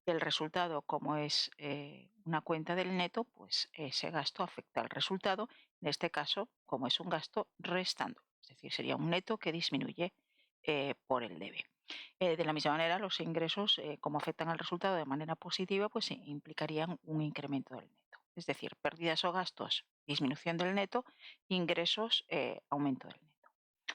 El resultado, como es una cuenta del neto, pues ese gasto afecta al resultado. En este caso, como es un gasto, restando. Es decir, sería un neto que disminuye por el debe. De la misma manera, los ingresos, como afectan al resultado de manera positiva, pues implicarían un incremento del neto. Es decir, pérdidas o gastos, disminución del neto, ingresos, aumento del neto.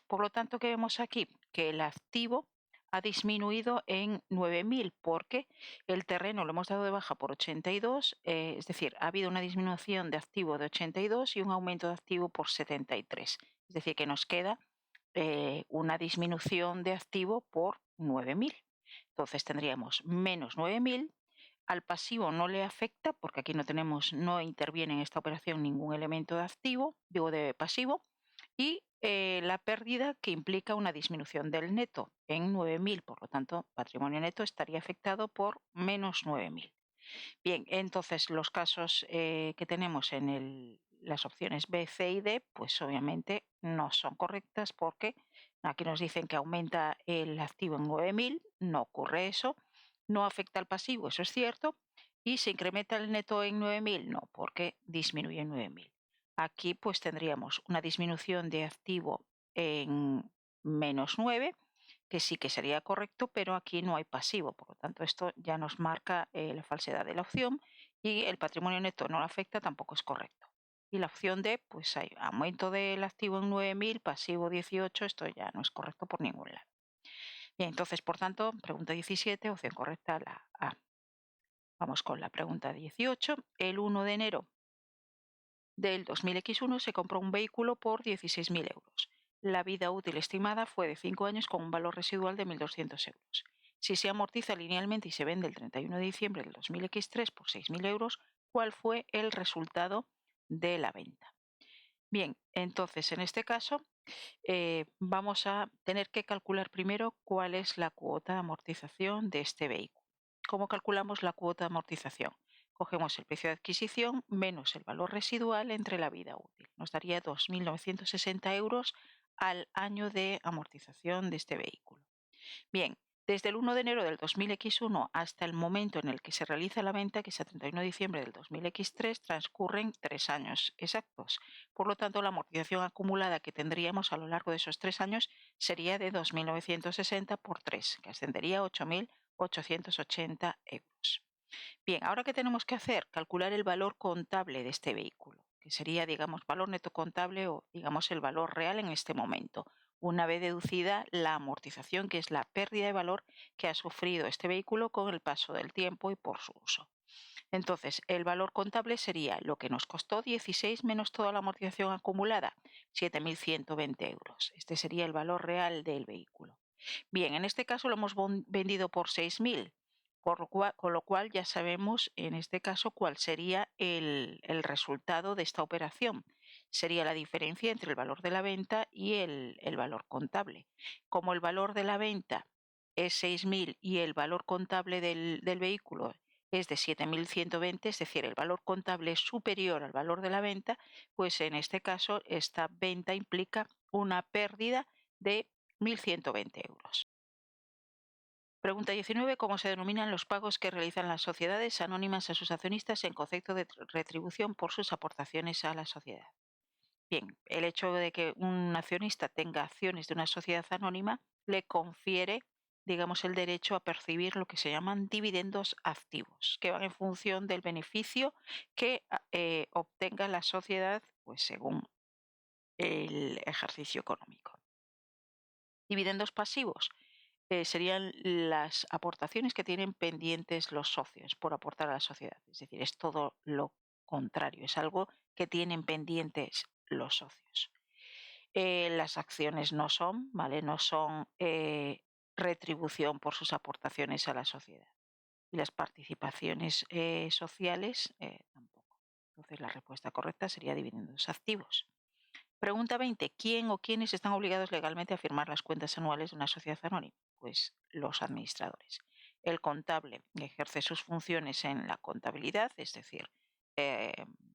Por lo tanto, ¿qué vemos aquí? Que el activo ha disminuido en 9.000 porque el terreno lo hemos dado de baja por 82, es decir, ha habido una disminución de activo de 82 y un aumento de activo por 73. Es decir, que nos queda una disminución de activo por 9.000. Entonces tendríamos menos 9.000. Al pasivo no le afecta porque aquí no interviene en esta operación ningún elemento de activo, digo de pasivo, y la pérdida que implica una disminución del neto en 9.000, por lo tanto, patrimonio neto estaría afectado por menos 9.000. Bien, entonces los casos que tenemos en las opciones B, C y D, pues obviamente no son correctas porque aquí nos dicen que aumenta el activo en 9.000, no ocurre eso, no afecta al pasivo, eso es cierto, y se incrementa el neto en 9.000, no, porque disminuye en 9.000. Aquí pues tendríamos una disminución de activo en menos 9, que sí que sería correcto, pero aquí no hay pasivo, por lo tanto esto ya nos marca la falsedad de la opción y el patrimonio neto no lo afecta, tampoco es correcto. Y la opción D, pues hay aumento del activo en 9.000, pasivo 18, esto ya no es correcto por ningún lado. Bien, entonces, por tanto, pregunta 17, opción correcta, la A. Vamos con la pregunta 18. El 1 de enero del 2000X1 se compró un vehículo por 16.000 euros. La vida útil estimada fue de 5 años con un valor residual de 1.200 euros. Si se amortiza linealmente y se vende el 31 de diciembre del 2000X3 por 6.000 euros, ¿cuál fue el resultado de la venta? Bien, entonces en este caso vamos a tener que calcular primero cuál es la cuota de amortización de este vehículo. ¿Cómo calculamos la cuota de amortización? Cogemos el precio de adquisición menos el valor residual entre la vida útil. Nos daría 2.960 euros al año de amortización de este vehículo. Bien, desde el 1 de enero del 2000X1 hasta el momento en el que se realiza la venta, que es el 31 de diciembre del 2000X3, transcurren 3 años exactos. Por lo tanto, la amortización acumulada que tendríamos a lo largo de esos 3 años sería de 2.960 por 3, que ascendería a 8.880 euros. Bien, ahora ¿qué tenemos que hacer? Calcular el valor contable de este vehículo, que sería, digamos, valor neto contable o, digamos, el valor real en este momento, una vez deducida la amortización, que es la pérdida de valor que ha sufrido este vehículo con el paso del tiempo y por su uso. Entonces, el valor contable sería lo que nos costó 16 menos toda la amortización acumulada, 7.120 euros. Este sería el valor real del vehículo. Bien, en este caso lo hemos vendido por 6.000, con lo cual ya sabemos en este caso cuál sería el resultado de esta operación. Sería la diferencia entre el valor de la venta y el valor contable. Como el valor de la venta es 6.000 y el valor contable del vehículo es de 7.120, es decir, el valor contable es superior al valor de la venta, pues en este caso esta venta implica una pérdida de 1.120 euros. Pregunta 19. ¿Cómo se denominan los pagos que realizan las sociedades anónimas a sus accionistas en concepto de retribución por sus aportaciones a la sociedad? Bien, el hecho de que un accionista tenga acciones de una sociedad anónima le confiere, digamos, el derecho a percibir lo que se llaman dividendos activos, que van en función del beneficio que obtenga la sociedad, pues según el ejercicio económico. Dividendos pasivos serían las aportaciones que tienen pendientes los socios por aportar a la sociedad. Es decir, es todo lo contrario, es algo que tienen pendientes los socios. Las acciones no son, ¿vale? No son retribución por sus aportaciones a la sociedad. Y las participaciones sociales tampoco. Entonces la respuesta correcta sería dividendos activos. Pregunta 20. ¿Quién o quiénes están obligados legalmente a firmar las cuentas anuales de una sociedad anónima? Pues los administradores. El contable ejerce sus funciones en la contabilidad, es decir, eh,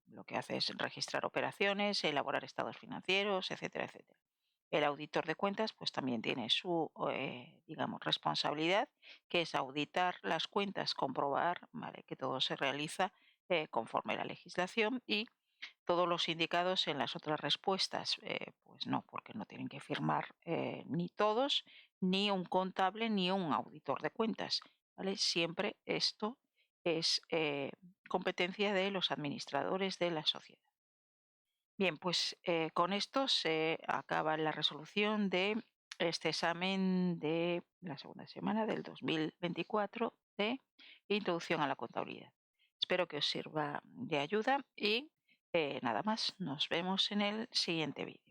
lo que hace es registrar operaciones, elaborar estados financieros, etcétera, etcétera. El auditor de cuentas pues también tiene su digamos, responsabilidad, que es auditar las cuentas, comprobar, ¿vale?, que todo se realiza conforme a la legislación, y todos los indicados en las otras respuestas, pues no, porque no tienen que firmar ni todos, ni un contable, ni un auditor de cuentas, ¿vale? Siempre esto es competencia de los administradores de la sociedad. Bien, pues con esto se acaba la resolución de este examen de la segunda semana del 2024 de Introducción a la Contabilidad. Espero que os sirva de ayuda y nada más, nos vemos en el siguiente vídeo.